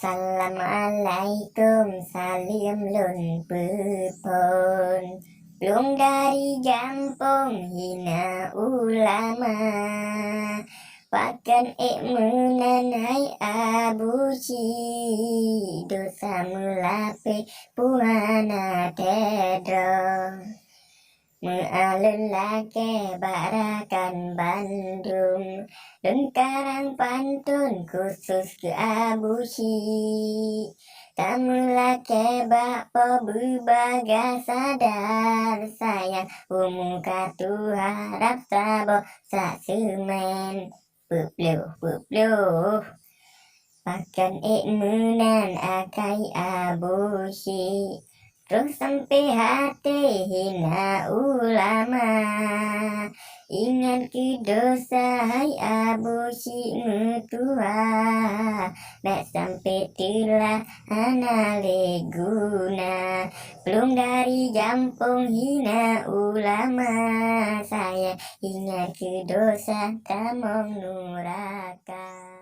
Assalamualaikum, salim lun pepon. Belum dari jampung hina ulama. Pakan menanai abusi. Dosa melape puana tedro. Mealelake barakan Bandung dan karang pantun khusus ke abusi. Tamulake bakpo berbagai sadar sayang umuka harap sabo sak semen pupluh pakan menan akai abusi. Terus sampai hati hina ulama. Ingat ke dosa hai abusi mutua. Tak sampai telah anale guna. Belum dari jampung hina ulama. Saya ingat ke dosa tamong nuraka.